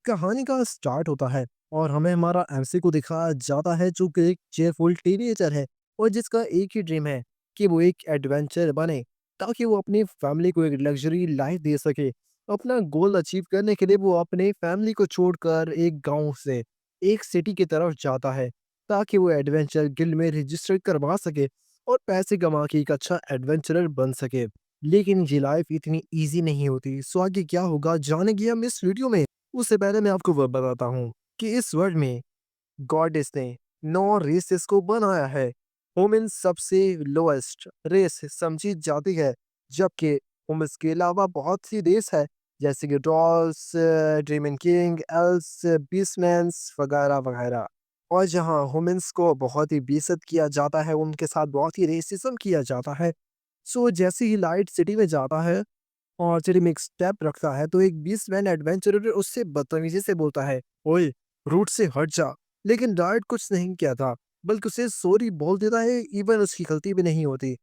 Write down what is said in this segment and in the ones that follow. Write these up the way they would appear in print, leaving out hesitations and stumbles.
कहानी का स्टार्ट होता है और हमें हमारा एमसी को दिखाया जाता है जो कि एक चेयरफुल टीनेजर है और जिसका एक ही ड्रीम है कि वो एक एडवेंचर बने ताकि वो अपनी फैमिली को एक लग्जरी लाइफ दे सके। अपना गोल अचीव करने के लिए वो अपने फैमिली को छोड़कर एक गांव से एक सिटी की तरफ जाता है ताकि वो एडवेंचर गिल्ड में रजिस्टर करवा सके और पैसे कमा के एक अच्छा एडवेंचरर बन सके। लेकिन ये लाइफ इतनी इजी नहीं होती, सो आगे क्या होगा जानेंगे हम इस वीडियो में। उससे पहले मैं आपको वो बताता हूँ कि इस वर्ल्ड में गॉडेस ने 9 रेसेस को बनाया है। ह्यूमन सबसे लोएस्ट रेस समझी जाती है, जबकि ह्यूमंस के अलावा बहुत सी रेस है जैसे कि डॉल्स, ड्रीमन किंग, एल्स, बीस्टमैन्स वगैरह वगैरह। और जहाँ ह्यूमंस को बहुत ही बेइज्जत किया जाता है, उनके साथ बहुत ही रेसिज्म किया जाता है। सो जैसे ही लाइट सिटी में जाता है और सिटी में एक स्टेप रखता है तो एक बीस्टमैन एडवेंचरर उससे बदतमीजी से बोलता है, ओए रूट से हट जा। लेकिन डार्ट कुछ नहीं किया था, बल्कि उसे सॉरी बोल देता है, इवन उसकी गलती भी नहीं होती।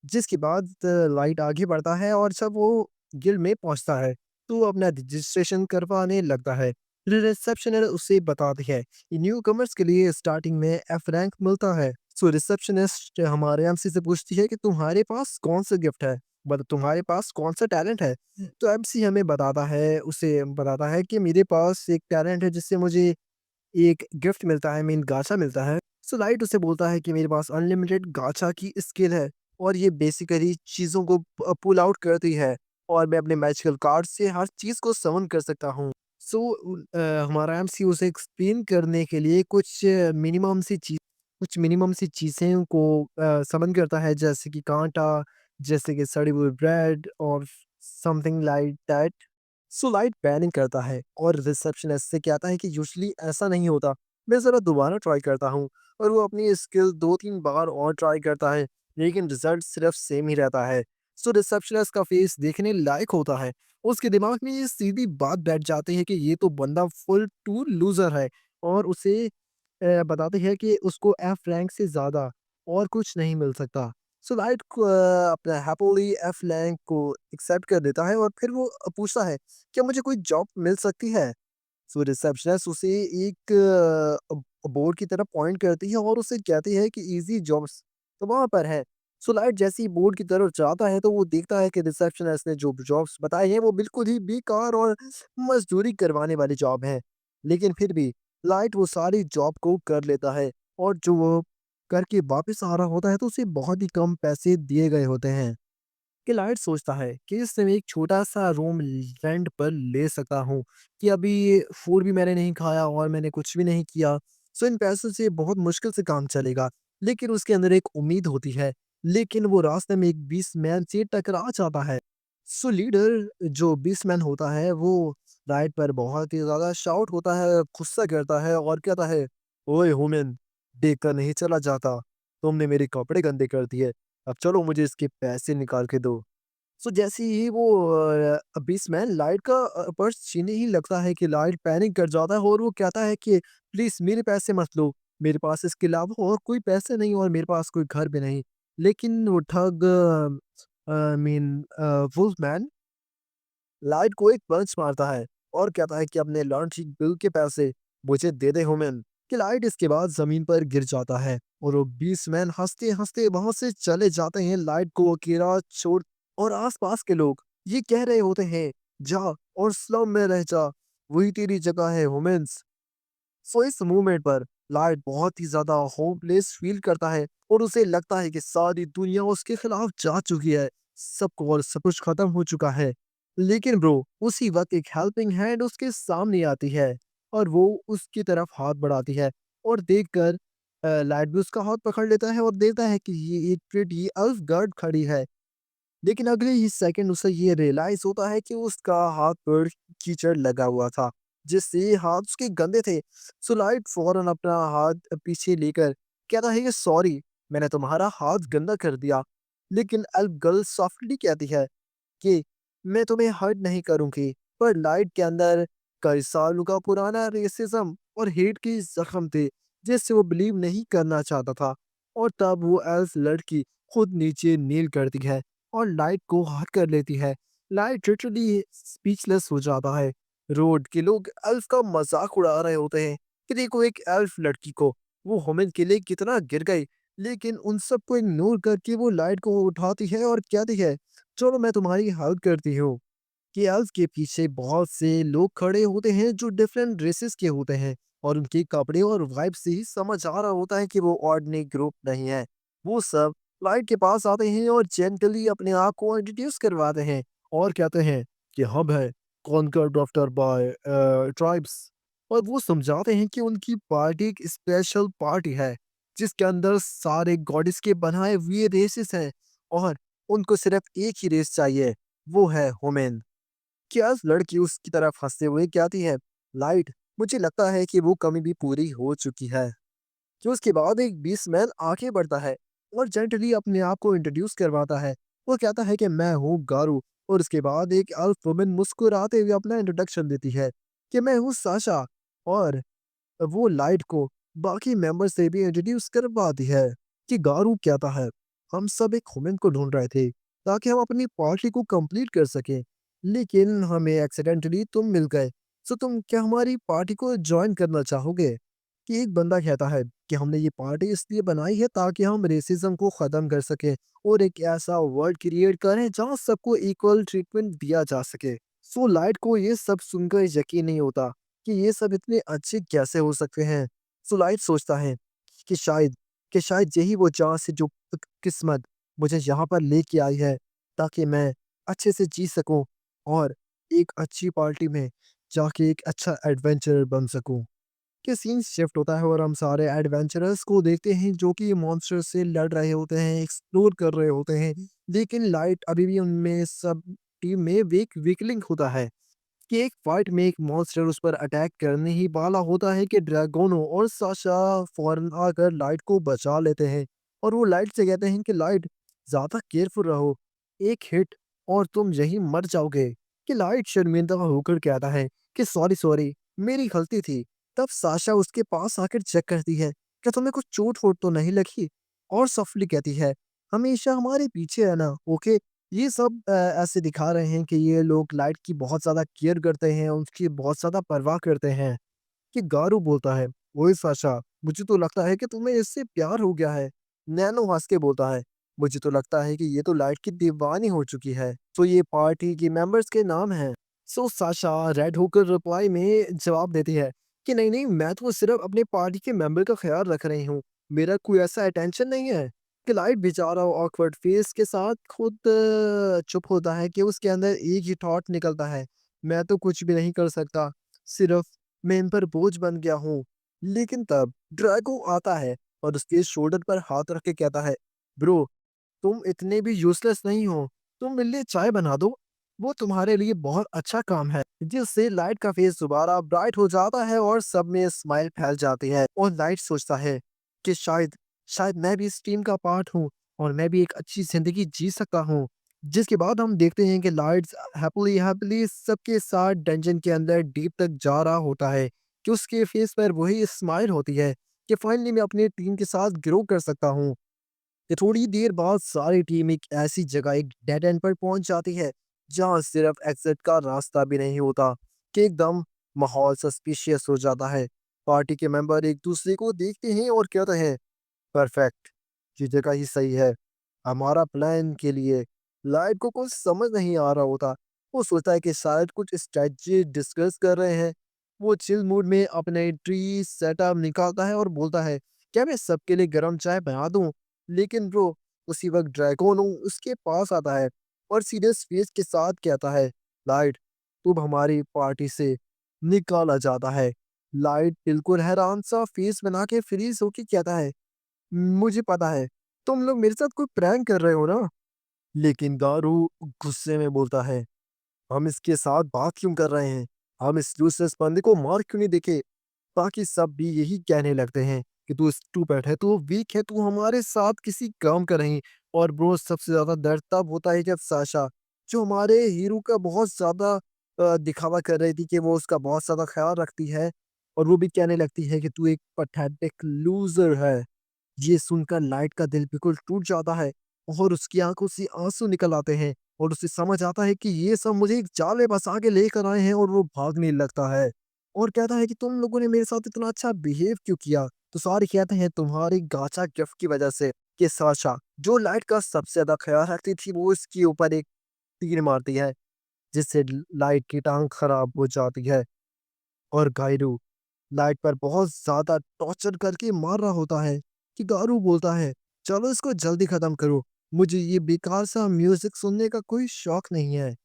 जिसके बाद लाइट आगे बढ़ता है और जब वो गिल्ड में पहुंचता है तो वो अपना रजिस्ट्रेशन करवाने लगता है। रिसेप्शनर उसे बताती है कि न्यू कमर्स के लिए स्टार्टिंग में एफ रैंक मिलता है। सो रिसेप्शनिस्ट हमारे एमसी से पूछती है कि तुम्हारे पास कौन सा गिफ्ट है, मतलब तुम्हारे पास कौन सा टैलेंट है। तो एमसी हमें बताता है, उसे बताता है कि मेरे पास एक टैलेंट है जिससे मुझे एक गिफ्ट मिलता है, मीन गाचा मिलता है। सो लाइट उसे बोलता है कि मेरे पास अनलिमिटेड गाचा की स्किल है और ये बेसिकली चीज़ों को पुल आउट करती है और मैं अपने मैजिकल कार्ड से हर चीज़ को समन कर सकता हूँ। सो हमारा एमसी उसे एक्सप्लेन करने के लिए कुछ मिनिमम सी चीज़ें को समन करता है, जैसे कि कांटा, जैसे कि सड़ी हुई ब्रेड और something like that. So light panic करता है और रिसेप्शनिस्ट से कहता है कि यूजुअली ऐसा नहीं होता, मैं ज़रा दोबारा ट्राई करता हूँ। और वो अपनी स्किल 2-3 बार और ट्राई करता है, लेकिन रिजल्ट सिर्फ सेम ही रहता है। सो रिसेप्शनिस्ट का फेस देखने लायक होता है। उसके दिमाग में ये सीधी बात बैठ जाती है कि ये तो बंदा फुल टू लूज़र है और उसे बताते हैं कि उसको एफ रैंक से ज़्यादा और कुछ नहीं मिल सकता। सो लाइट अपना हैपीली एफ रैंक को एक्सेप्ट कर देता है और फिर वो पूछता है, क्या मुझे कोई जॉब मिल सकती है? सो रिसेप्शनिस्ट उसे एक बोर्ड की तरफ पॉइंट करती है और उसे कहती है कि इजी जॉब्स तो वहाँ पर है। सो लाइट जैसे ही बोर्ड की तरफ जाता है तो वो देखता है कि रिसेप्शनिस्ट ने जो जॉब्स बताए हैं वो बिल्कुल ही बेकार और मजदूरी करवाने वाली जॉब है। लेकिन फिर भी लाइट वो सारी जॉब को कर लेता है और जो वो करके वापस आ रहा होता है तो उसे बहुत ही कम पैसे दिए गए होते हैं। कि लाइट सोचता है कि इससे मैं एक छोटा-सा रूम रेंट पर ले सकता हूँ, कि अभी फूड भी मैंने नहीं खाया और मैंने कुछ भी नहीं किया, सो इन पैसों से बहुत मुश्किल से काम चलेगा। लेकिन उसके अंदर एक उम्मीद होती है, लेकिन वो रास्ते में एक बीस्टमैन से टकरा जाता है। सो लीडर जो बीस्टमैन होता है वो लाइट पर बहुत ही ज़्यादा शाउट होता है, गुस्सा करता है और कहता है, "ओए ह्यूमन, देखकर नहीं चला जाता, तुमने मेरे कपड़े गंदे कर दिए। अब चलो मुझे इसके पैसे निकाल के दो।" सो जैसे ही वो बीस्टमैन लाइट का पर्स छीनने ही लगता है कि लाइट पैनिक कर जाता है और वो कहता है कि प्लीज़ मेरे पैसे मत लो, मेरे पास इसके अलावा और कोई पैसे नहीं और मेरे पास कोई घर भी नहीं। लेकिन वो ठग वुल्फमैन लाइट को एक पंच मारता है और कहता है कि अपने लंच बिल के पैसे मुझे दे दे ह्यूमन। कि लाइट इसके बाद जमीन पर गिर जाता है और वो बीस्टमैन हंसते हंसते वहां से चले जाते हैं, लाइट को अकेला छोड़। और आसपास के लोग ये कह रहे होते हैं, जा और स्लम में रह जा, वही तेरी जगह है ह्यूमंस। सो इस मूवमेंट पर लाइट बहुत ही ज्यादा होपलेस फील करता है और उसे लगता है कि सारी दुनिया उसके खिलाफ जा चुकी है, सबको और सब कुछ खत्म हो चुका है। लेकिन ब्रो उसी वक्त एक हेल्पिंग हैंड उसके सामने आती है और वो उसकी तरफ हाथ बढ़ाती है और देखकर लाइट भी उसका हाथ पकड़ लेता है और देखता है कि ये एक प्रिटी एल्फ गर्ल खड़ी है। लेकिन अगले ही सेकंड उसे ये रियलाइज होता है कि उसका हाथ पर कीचड़ लगा हुआ था, जिससे हाथ उसके गंदे थे। सो लाइट फौरन अपना हाथ पीछे लेकर कहता है कि सॉरी, मैंने तुम्हारा हाथ गंदा कर दिया। लेकिन एल्फ गर्ल सॉफ्टली कहती है कि मैं तुम्हें हर्ट नहीं करूंगी। पर लाइट के अंदर कई सालों का पुराना रेसिज्म और हेट की जख्म थे, जिससे वो बिलीव नहीं करना चाहता था। और तब वो एल्फ लड़की खुद नीचे नील करती है और लाइट को हक कर लेती है। लाइट लिटरली स्पीचलेस हो जाता है रोड के लोग एल्फ का मजाक उड़ा रहे होते हैं कि देखो एक एल्फ लड़की को, वो होमिन के लिए कितना गिर गई, लेकिन उन सबको इग्नोर करके वो लाइट को उठाती है और कहती है चलो मैं तुम्हारी हेल्प करती हूँ। कि एल्फ के पीछे बहुत से लोग खड़े होते हैं जो डिफरेंट ड्रेसेस के होते हैं, और उनके कपड़े और वाइब से ही समझ आ रहा होता है कि वो ऑर्डिनरी ग्रुप नहीं है। वो सब लाइट के पास आते हैं और जेंटली अपने आप को इंट्रोड्यूस करवाते हैं और कहते हैं कि हम है कॉन्कर्ड आफ्टर बाय ट्राइब्स, और वो समझाते हैं कि उनकी पार्टी एक स्पेशल पार्टी है जिसके अंदर सारे गॉडेस के बनाए हुए रेसेस हैं, और उनको सिर्फ एक ही रेस चाहिए, वो है होमेन। क्या लड़की उसकी तरफ हंसते हुए कहती है लाइट, मुझे लगता है कि वो कमी भी पूरी हो चुकी है। कि उसके बाद एक बीस्टमैन आगे बढ़ता है और जेंटली अपने आप को इंट्रोड्यूस करवाता है। वो कहता है कि मैं हूँ गारू, और उसके बाद एक अल्फ वुमन मुस्कुराते हुए अपना इंट्रोडक्शन देती है कि मैं हूँ साशा, और वो लाइट को बाकी मेंबर से भी इंट्रोड्यूस करवाती है। कि गारू कहता है हम सब एक ह्यूमन को ढूंढ रहे थे ताकि हम अपनी पार्टी को कंप्लीट कर सकें, लेकिन हमें एक्सीडेंटली तुम मिल गए, सो तुम क्या हमारी पार्टी को ज्वाइन करना चाहोगे? कि एक बंदा कहता है कि हमने ये पार्टी इसलिए बनाई है ताकि हम रेसिज्म को ख़त्म कर सकें और एक ऐसा वर्ल्ड क्रिएट करें जहाँ सबको इक्वल ट्रीटमेंट दिया जा सके। सो लाइट को ये सब सुनकर यकीन नहीं होता कि ये सब इतने अच्छे कैसे हो सकते हैं। सो लाइट सोचता है कि शायद यही वो जहाँ से जो किस्मत मुझे यहाँ पर लेके आई है ताकि मैं अच्छे से जी सकूं और एक अच्छी पार्टी में जाके एक अच्छा एडवेंचरर बन सकूं। कि सीन शिफ्ट होता है और हम सारे एडवेंचरर्स को देखते हैं जो कि मॉन्स्टर से लड़ रहे होते हैं, एक्सप्लोर कर रहे होते हैं, लेकिन लाइट अभी भी उनमें सब टीम में वीकलिंग होता है। कि एक फाइट में एक मॉन्स्टर उस पर अटैक करने ही वाला होता है कि ड्रैगोनो और साशा फौरन आकर लाइट को बचा लेते हैं, और वो लाइट से कहते हैं कि लाइट ज्यादा केयरफुल रहो, एक हिट और तुम यही मर जाओगे। कि लाइट शर्मिंदा होकर कहता है कि सॉरी सॉरी, मेरी गलती थी। तब साशा उसके पास आकर चेक करती है क्या तुम्हें कुछ चोट वोट तो नहीं लगी, और सॉफ्टली कहती है हमेशा हमारे पीछे है ना, ओके। ये सब ऐसे दिखा रहे हैं कि ये लोग लाइट की बहुत ज़्यादा केयर करते हैं, उसकी बहुत ज़्यादा परवाह करते हैं। कि गारू बोलता है, ओए साशा, मुझे तो लगता है कि तुम्हें इससे प्यार हो गया है। नैनो हँस के बोलता है, मुझे तो लगता है कि ये तो लाइट की दीवानी हो चुकी है। तो ये पार्टी के मेंबर्स के नाम हैं। सो साशा रेड होकर रिप्लाई में जवाब देती है कि नहीं नहीं, मैं तो सिर्फ अपने पार्टी के मेंबर का ख्याल रख रही हूँ, मेरा कोई ऐसा अटेंशन नहीं है। कि लाइट बेचारा ऑकवर्ड फेस के साथ खुद चुप होता है कि उसके अंदर एक ही थॉट निकलता है, मैं तो कुछ भी नहीं कर सकता, सिर्फ मैं इन पर बोझ बन गया हूँ। लेकिन तब ड्रैगो आता है और उसके शोल्डर पर हाथ रख के कहता है, ब्रो, तुम इतने भी यूज़लेस नहीं हो, तुम मेरे लिए चाय बना दो, वो तुम्हारे लिए बहुत अच्छा काम है। जिससे लाइट का फेस दोबारा ब्राइट हो जाता है और सब में स्माइल फैल जाती है, और लाइट सोचता है कि शायद शायद मैं भी इस टीम का पार्ट हूँ और मैं भी एक अच्छी ज़िंदगी जी सकता हूँ। जिसके बाद हम देखते हैं कि लाइट्स हैप्पीली हैप्पीली सबके साथ डंजन के अंदर डीप तक जा रहा होता है, कि उसके फेस पर वही स्माइल होती है कि फाइनली मैं अपनी टीम के साथ ग्रो कर सकता हूँ। कि थोड़ी देर बाद सारी टीम एक ऐसी जगह एक डेड एंड पर पहुंच जाती है जहां सिर्फ एग्जिट का रास्ता भी नहीं होता। कि एकदम माहौल सस्पिशियस हो जाता है। पार्टी के मेंबर एक दूसरे को देखते हैं और कहते हैं परफेक्ट, ये जगह ही सही है हमारा प्लान के लिए। लाइट को कुछ समझ नहीं आ रहा होता, वो सोचता है कि शायद कुछ स्ट्रेटजी डिस्कस कर रहे हैं। वो चिल मूड में अपने ट्री सेटअप निकालता है और बोलता है क्या मैं सबके लिए गर्म चाय बना दूं, लेकिन ब्रो उसी वक्त ड्रैगोन उसके पास आता है और सीरियस फेस के साथ कहता है लाइट, तुम हमारी पार्टी से निकाला जाता है। लाइट बिल्कुल हैरान सा फेस बना के फ्रीज होके कहता है मुझे पता है तुम लोग मेरे साथ कोई प्रैंक कर रहे हो ना। लेकिन गारू गुस्से में बोलता है हम इसके साथ बात क्यों कर रहे हैं, हम इस यूजलेस बंदे को मार क्यों नहीं देखे। बाकी सब भी यही कहने लगते हैं कि तू स्टूपिड है, तू वीक है, तू हमारे साथ किसी काम का नहीं। और ब्रो सबसे ज्यादा दर्द तब होता है जब साशा, जो हमारे हीरो का बहुत ज्यादा दिखावा कर रही थी कि वो उसका बहुत ज्यादा ख्याल रखती है, और वो भी कहने लगती है कि तू एक पथेटिक लूजर है। ये सुनकर लाइट का दिल बिल्कुल टूट जाता है और उसकी आंखों से आंसू निकल आते हैं। और उसे समझ आता है कि ये सब मुझे एक जाल में फँसा के लेकर आए हैं और वो भागने लगता है। और कहता है कि तुम लोगों ने मेरे साथ इतना अच्छा बिहेव क्यों किया? तो सारे कहते हैं तुम्हारी गाचा गिफ्ट की वज़ह से। कि साशा जो लाइट का सबसे ज़्यादा ख़्याल रखती थी वो इसके ऊपर एक तीर मारती है, जिससे ल लाइट की टाँग खराब हो जाती है। और गायरू लाइट पर बहुत ज़्यादा टॉर्चर करके मार रहा होता है कि गारू बोलता है, "चलो इसको जल्दी ख़त्म करो, मुझे ये बेकार सा म्यूज़िक सुनने का कोई शौक नहीं है।"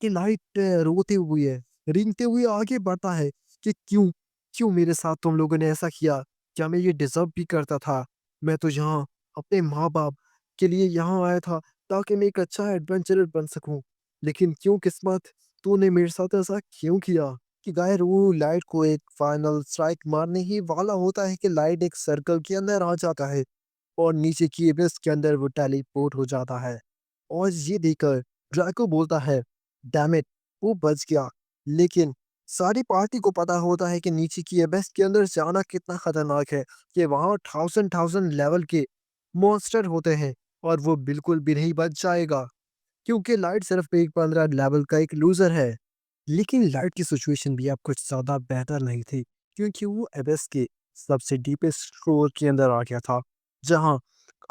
कि लाइट रोते हुए, रेंगते हुए आगे बढ़ता है कि क्यों? क्यों मेरे साथ तुम लोगों ने ऐसा किया? क्या मैं ये डिज़र्व भी करता था? मैं तो यहाँ अपने माँ-बाप के लिए यहाँ आया था ताकि मैं एक अच्छा एडवेंचरर बन सकूँ। लेकिन क्यों किस्मत तूने मेरे साथ ऐसा क्यों किया? कि गायर वो लाइट को एक फाइनल स्ट्राइक मारने ही वाला होता है कि लाइट एक सर्कल के अंदर आ जाता है और नीचे की एबिस के अंदर वो टेलीपोर्ट हो जाता है। और ये देखकर ड्रैको बोलता है, डैम इट! वो बच गया। लेकिन सारी पार्टी को पता होता है कि नीचे की एबिस के अंदर जाना कितना खतरनाक है, कि वहाँ थाउज़ेंड लेवल के मॉन्स्टर होते हैं और वो बिल्कुल भी नहीं बच जाएगा, क्योंकि लाइट सिर्फ एक 15 लेवल का एक लूज़र है। लेकिन लाइट की सिचुएशन भी अब कुछ ज़्यादा बेहतर नहीं थी, क्योंकि वो एबिस के सबसे डीपेस्ट फ्लोर के अंदर आ गया था, जहाँ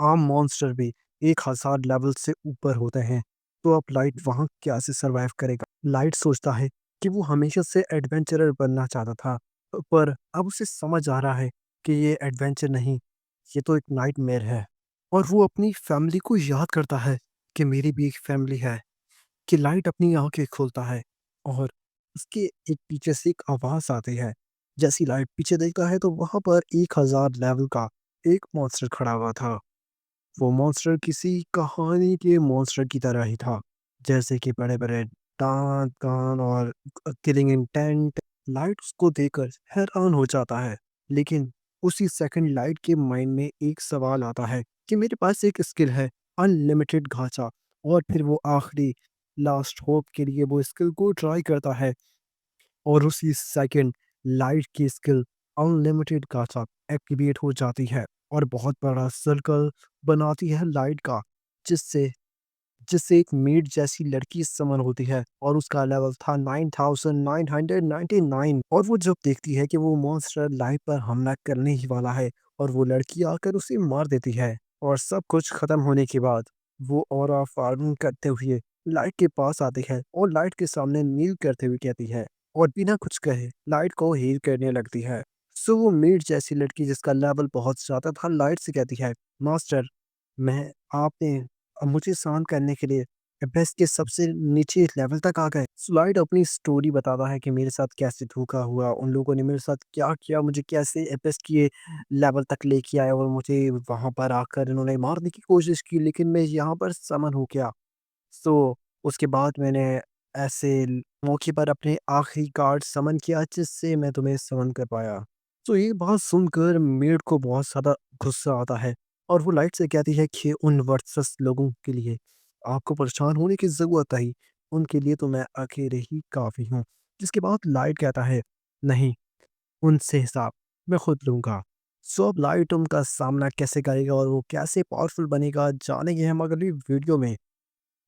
आम मॉन्स्टर भी 1000 लेवल से ऊपर होते हैं। तो अब लाइट वहाँ कैसे सर्वाइव करेगा? लाइट सोचता है कि वो हमेशा से एडवेंचरर बनना चाहता था, पर अब उसे समझ आ रहा है कि ये एडवेंचर नहीं, ये तो एक नाइटमेयर है। और वो अपनी फैमिली को याद करता है कि मेरी भी एक फैमिली है। कि लाइट अपनी आँखें खोलता है और उसके एक पीछे से एक आवाज़ आती है। जैसे ही लाइट पीछे देखता है तो वहाँ पर 1000 लेवल का एक मॉन्स्टर खड़ा हुआ था। वो मॉन्स्टर किसी कहानी के मॉन्स्टर की तरह ही था। जैसे कि बड़े-बड़े दाँत, कान और किलिंग इंटेंट। लाइट उसको देखकर हैरान हो जाता है। लेकिन उसी सेकंड लाइट के माइंड में एक सवाल आता है कि मेरे पास एक स्किल है, अनलिमिटेड गाचा। और फिर वो आखिरी लास्ट होप के लिए वो स्किल को ट्राई करता है और उसी सेकंड लाइट की स्किल अनलिमिटेड गाचा एक्टिवेट हो जाती है और बहुत बड़ा सर्कल बनाती है लाइट का, जिससे जिससे एक मेड जैसी लड़की समन होती है और उसका लेवल था 9999 और वो जब देखती है कि वो मॉन्स्टर लाइट पर हमला करने ही वाला है और वो लड़की आकर उसे मार देती है और सब कुछ खत्म होने के बाद वो ऑरा फार्मिंग करते हुए लाइट के पास आती है और लाइट के सामने नील करते हुए कहती है और बिना कुछ कहे लाइट को हील करने लगती है। सो वो मेड जैसी लड़की जिसका लेवल बहुत ज्यादा था लाइट से कहती है, मास्टर, मैं आपने अब मुझे शांत करने के लिए एवेरेस्ट के सबसे नीचे लेवल तक आ गए। स्लाइड अपनी स्टोरी बताता है कि मेरे साथ कैसे धोखा हुआ, उन लोगों ने मेरे साथ क्या किया, मुझे कैसे एवेरेस्ट के लेवल तक लेके आए और मुझे वहाँ पर आकर इन्होंने मारने की कोशिश की, लेकिन मैं यहाँ पर समन हो गया। सो उसके बाद मैंने ऐसे मौके पर अपने आखिरी कार्ड समन किया जिससे मैं तुम्हें समन कर पाया। तो ये बात सुनकर मेड को बहुत ज़्यादा गुस्सा आता है और वो लाइट से कहती है कि उन वर्चस्व लोगों के लिए आपको परेशान होने की ज़रूरत नहीं, उनके लिए तो मैं अकेले ही काफ़ी हूँ। जिसके बाद लाइट कहता है, नहीं, उनसे हिसाब मैं खुद लूँगा। सो अब लाइट उनका सामना कैसे करेगा और वो कैसे पावरफुल बनेगा जानेंगे हम अगली वीडियो में।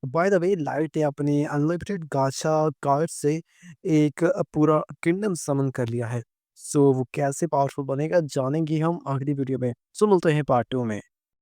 बाय द वे लाइट ने अपने अनलिमिटेड गाचा कार्ड से एक पूरा किंगडम समन कर लिया है। सो वो कैसे पावरफुल बनेगा जानेंगे हम अगली वीडियो में। सो मिलते हैं पार्ट 2 में।